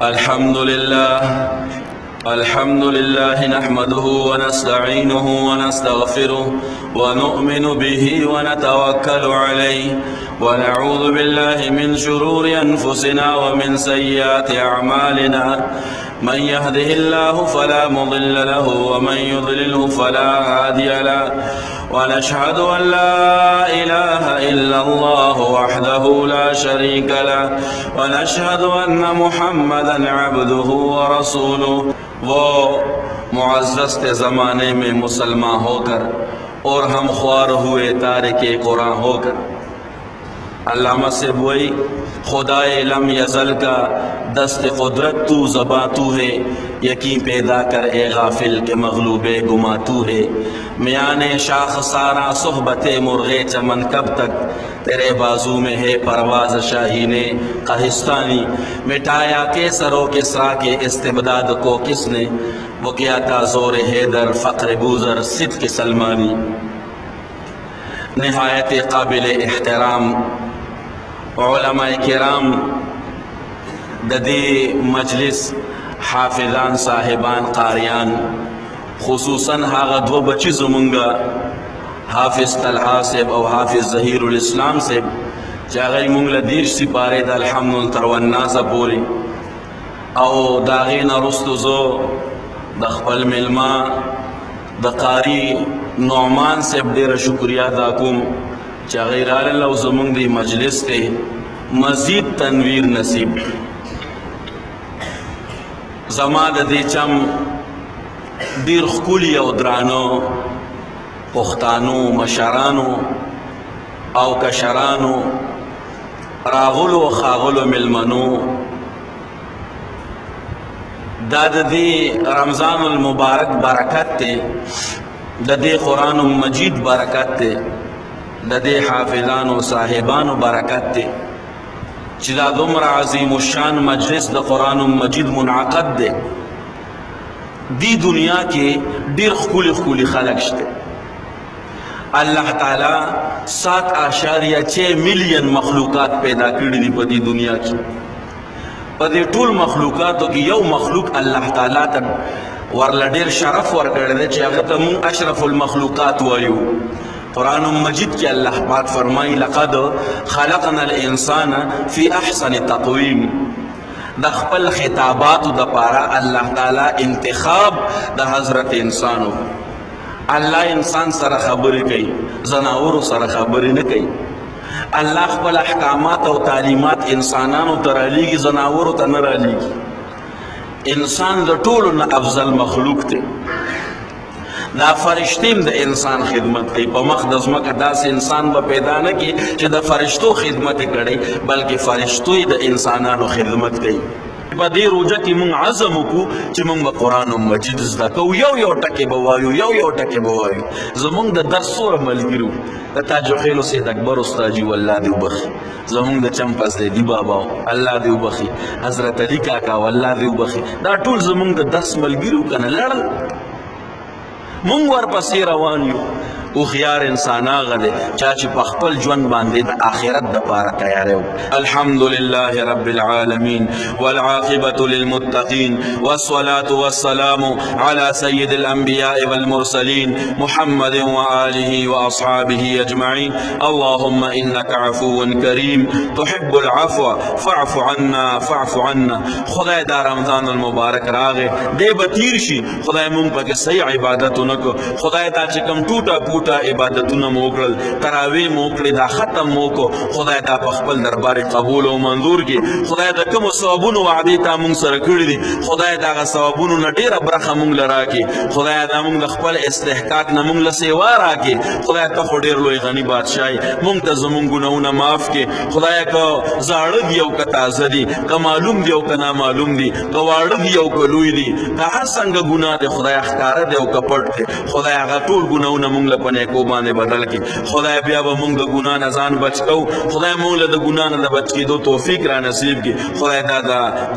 الحمد لله نحمده ونستعينه ونستغفره ونؤمن به ونتوكل عليه ونعوذ بالله من شرور أنفسنا ومن سيئات أعمالنا من يهده الله فلا مضل له ومن يضلله فلا هادي له ونشهد أن لا إله إلا الله وحده لا شريك له ونشهد أن محمدا عبده ورسوله وہ معزز زمانے میں مسلمان ہو کر اور ہم خوار ہوئے تارک قرآن ہو کر علامہ سے وہی خدائے لم یزل کا دست قدرت تو زباں تو ہے یقین پیدا کر اے غافل کے مغلوب گما تو ہے میان شاخ سارا صحبت مرغ چمن کب تک تیرے بازو میں ہے پرواز شاہین قہستانی مٹایا کیسرو کسرا کے استبداد کو کس نے وہ کیا تھا زور حیدر فقر بوزر صدق سلمانی نہایت قابل احترام علماء کرام ددی مجلس حافظان صاحبان قاریان خصوصاً هاغه دو بچی زمونگا حافظ طلحہ صاحب او حافظ ظہیر الاسلام صاحب چاگئی مونگ لدیر سپارے دا الحمد تروناسا بولی او داغین رستو زو دا خپل ملما دا قاری نعمان صاحب دیر شکریہ دا کوم چاگئی رال اللہ زمونگ دی مجلس تے مزید تنویر نصیب زمان دی چم دیر خکولی او درانو پختانو مشرانو او کشرانو راغلو خاغلو ملمنو داد دی رمضان المبارک برکت تے ددی قرآن مجید برکت تے ددی حافظانو صاحبانو برکت تے چدا دمر عظیم الشان مجلس دا قرآن مجید منعقد دے دی دنیا کے دیر خکولی خلق شتے اللہ تعالی 7.6 ملین مخلوقات پیدا کردی دی پا دی دنیا کی پا دی طول مخلوقاتو کی یو مخلوق اللہ تعالی تا ورلا دیر شرف ورکردے چی اگر من اشرف المخلوقات وایو قرآن مجید کی اللہ پاک فرمائی لقد خلقنا الانسان فی احسن تقویم دا خپل خطابات دا پارا اللہ تعالی انتخاب دا حضرت انسانو اللہ انسان سر خبری کئی زناورو سر خبری نکئی اللہ خپل احکامات و تعلیمات انسانانو ترالیگی زناورو تنرالیگی انسان دا طولو نا افضل مخلوق تے دا فرشتیم دا انسان خدمت کئی پا مقدس مکہ دا سے انسان با پیدا نکی چی دا فرشتو خدمت کڑی بلکہ فرشتوی دا انسانانو خدمت کئی پا دی روجہ کی منگ عظمو کو چی منگ با قرآن مجید ازدہ کو یو ٹکے بوایو ٹکے بوایو زمونگ دا در سور ملگیرو دا تاجو خیلو سید اکبر استاجی واللہ دیو بخی زمونگ دا چمپس دے دی باباو اللہ دیو بخی حضرت علی کاکا واللہ دیو بخی دا طول زمونگ دا 10 ملگیرو کنا لڑل مونگ ور پسی روانیو او خیار انسان آغا دے چاچی پخپل جون باندے دا آخرت دا پارا تیارے ہو الحمدللہ رب العالمین والعاقبت للمتقین والصلاة والسلام على سید الانبیاء والمرسلین محمد وآلہ واصحابہ اجمعین اللہم انکا عفو کریم تحب العفو فاعف عنا خدای دا رمضان المبارک راغے دے بطیرشی خدای مونگ پاک صحیح عبادتو نکو خدای دا چکم ٹوٹا پوٹا عبادتنا موکرل تراوی موکلی دا ختم موکو خدای دا پخپل دربار قبول و منظور کی خدای دا کم ثوابون وعدی تا مونگ سرکڑی دی خدای دا غا ثوابون نڈیر برخ مونگ لراکی خدای دا مونگ خپل استحقاق نمونگ لسیوا راکی خدای تا خودیر لوی غنی بادشاہی مونگ تا زمونگ گناونا معاف کی خدای کا زارد یو کا تازدی کا معلوم دیو کا نامعلوم دی کا وارد یو کا لوی دی کا ہر سنگ گناہ دی خدای اخکار دیو کا پڑ دی خدای غا طول گناونا مونگ لپا په نیکو باندې بدل کړي. خدای بیا به موږ د ګناه نه ځان بچ کوو. خدای موږ له د ګناه نه د بچ کېدو توفیق را نصیب کړي. خدای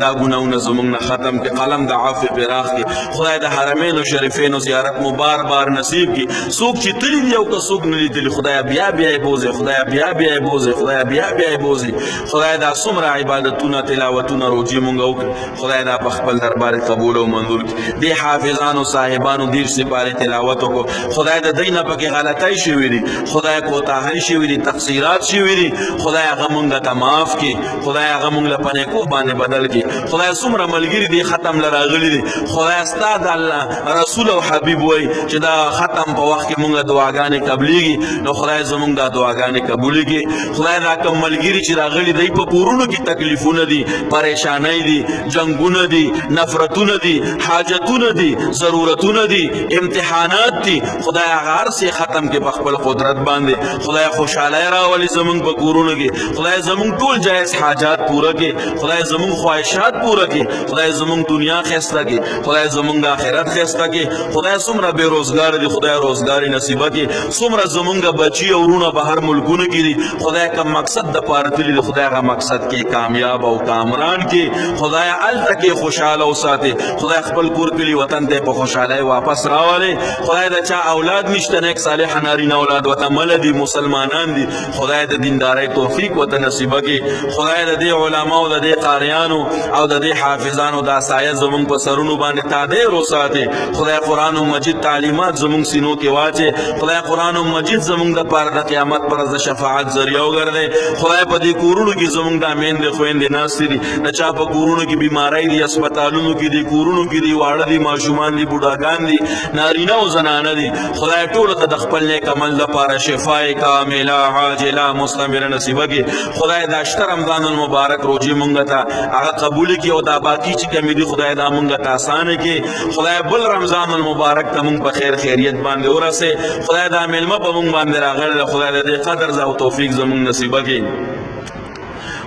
دا ګناهونه زموږ نه ختم کړي، قلم د عفو پراخ کړي. خدای د حرمینو شریفینو زیارت مو بار بار نصیب کړي. څوک چې تللي دي او که څوک نه لیدلي، خدای بیا بیا یې بوځي، خدای بیا بیا یې بوځي، خدای بیا بیا یې بوځي. خدای دا څومره عبادتونه تلاوتونه روجې مونږ وکړي، خدای دا په خپل دربار قبول او منظور کړي. دې حافظانو صاحبانو دېرش سپارې تلاوت وکړو. خدای د دوی نه پکې غلطۍ شوي دي، خدای کوتاهۍ شوي دي، تقصیرات شوي دي. خدای هغه مونږ ته معاف کړي، خدای هغه مونږ له په نیکو باندې بدل کړي. خدای څومره ملګري دي ختم له راغلي دي. خدای ستا د الله رسول او حبیب وایي چې دا ختم په وخت کې مونږ دعاګانې قبلېږي، نو خدای زمونږ دا دعاګانې قبولې کړي. خدای دا کوم ملګري چې راغلي دی په کورونو کې تکلیفونه دي، پریشانۍ دي، جنگونه دي، نفرتونه دي، حاجتونه دي، ضرورتونه دي، امتحانات دي، خدای هغه هر څه ختم کړي په خپل قدرت باندې. خدای خوشحالۍ راولي زمونږ په کورونو کې. خدای زمونږ ټول جایز حاجات پوره کړي. خدای زمونږ خواهشات پوره کړي. خدای زمونږ دنیا ښایسته کړي. خدای زمونږ آخرت ښایسته کړي. خدای څومره بې روزګار دي، خدای روزګاري نصیبه کړي. څومره زمونږ بچي او وروڼه بهر ملکونو کې دي، خدای کوم مقصد د پاره تللي دي، خدای هغه مقصد کې کامیاب او کامران کې. خدای هلته کې خوشحاله وساتي. خدای خپل کور کلي وطن ته په خوشحالۍ واپس راولي. خدای د چا اولاد نشته، نیک صالح نارینه اولاد ورته مله دي، مسلمانان دي، خدای د دیندارۍ توفیق ورته نصیبه کړي. خدای د دې علماو د دې قاریانو او د دې حافظانو دا سایه زمونږ په سرونو باندې تادیر وساتي. خدای قرآن مجید تعلیمات زمونږ سینو کې واچي. خدای قرآن مجید زمونږ د پاره د قیامت پر ورځ د شفاعت ذریعه وګرځي. خدای په دې کورونو کې زمونږ د میندې خویندې ناستې دي، د چا په کورونو کې بیماری دي، هسپتالونو کې دي، کورونو کې دي، واړه دي، ماشومان دي، بوډاګان دي، نارینه او زنانه دي. خدای ټولو ته د خپل نیک عمل لپاره شفای کامله عاجله مستمره نصیبه کړي. خدای دا شته رمضان المبارک روزې مونږ ته هغه قبول کړي او دا باقي چې کمې دي خدای دا مونږ ته اسانه کړي. خدای بل رمضان المبارک ته مونږ په خیر خیریت باندې ورسې. خدای دا میلمه په مونږ باندې راغلی، خدای د دې قدر او توفیق زمونږ نصیبه کړي.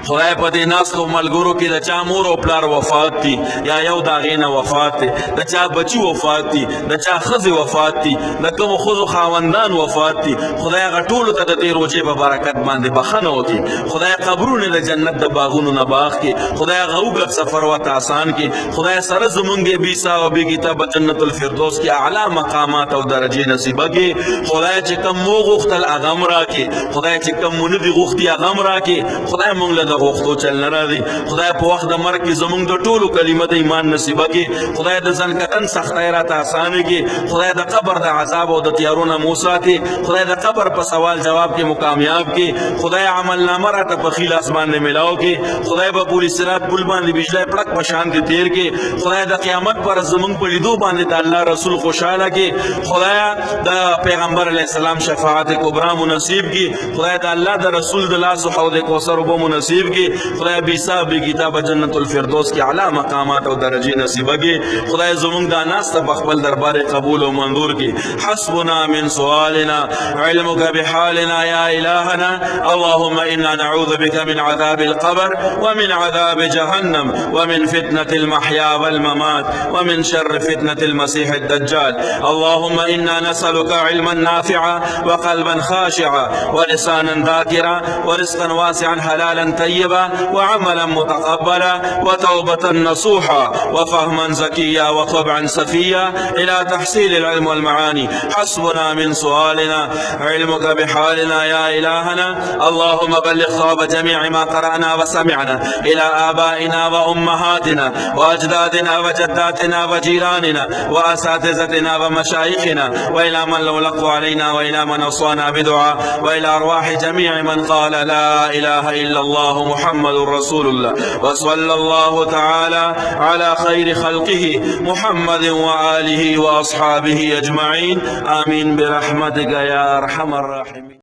خدای په دې ناستو ملګرو کې د چا مور او پلار وفات دي یا یو د هغې نه وفات دی، د چا بچي وفات دي، د چا ښځې وفات دي، د کومو ښځو خاوندان وفات دي. خدای هغه ټولو ته د دې روژې په برکت باندې بخښنه وکړي. خدای قبرونه د جنت د باغونو نه باغ کړي. خدای هغه اوږد سفر ورته آسان کړي. خدای سره زمونږ یې بیسا او بېګیتا په جنت الفردوس کې اعلی مقامات او درجې نصیبه کړي. خدای چې کوم مو غوښتل هغه هم راکړي. خدای چې کوم مو نه دي غوښتي هغه هم راکړي. خدای مونږ له غوښتو چل نه راځي. خدای په وخت د مرګ کې زمونږ د ټولو کلمه د ایمان نصیبه کړي. خدای د ځنکتن سختۍ راته اسانه کړي. خدای د قبر د عذاب او د تیارو نه مو ساتي. خدای د قبر په سوال جواب کې مکامیاب کړي. خدای عملنامه راته په ښي لاس باندې میلاو کړي. خدای به پل صراط پل باندې بجلی پړک په شان کې تیر کړي. خدای د قیامت پر زمونږ په لیدو باندې د الله رسول خوشحاله کړي. خدای د پیغمبر علیه السلام شفاعت کبرا مو نصیب کړي. خدای د الله د رسول د لاس حوض کوثر اوبه مو نصیب کړي. خدای بیسا بېګیتا په جنت الفردوس کې اعلی مقامات او درجې نصیبه کړي. خدای زمونږ دا ناسته په خپل دربار قبول او منظور کړي. حسبنا من سؤالنا علمك بحالنا يا إلهنا اللهم إنا نعوذ بك من عذاب القبر ومن عذاب جهنم ومن فتنة المحيا والممات ومن شر فتنة المسيح الدجال. اللهم إنا نسألك علما نافعا وقلبا خاشعا ولسانا ذاكرا ورزقا واسعا حلالا طيبا وعملا متقبلا وتوبة نصوحا وفهما زكيا وطبعا سفيا إلى تحصيل العلم والمعاني. حسبنا من سؤالنا علمك بحالنا يا إلهنا اللهم بلغ ثواب جميع ما قرأنا وسمعنا إلى آبائنا وأمهاتنا وأجدادنا وجداتنا وجيراننا وأساتذتنا ومشايخنا وإلى من لو لقوا علينا وإلى من أوصانا بدعاء وإلى أرواح جميع من قال لا إله إلا الله محمد رسول الله وصلى الله تعالى على خير خلقه محمد وآله وأصحابه أجمعين آمين برحمتك يا أرحم الراحمين.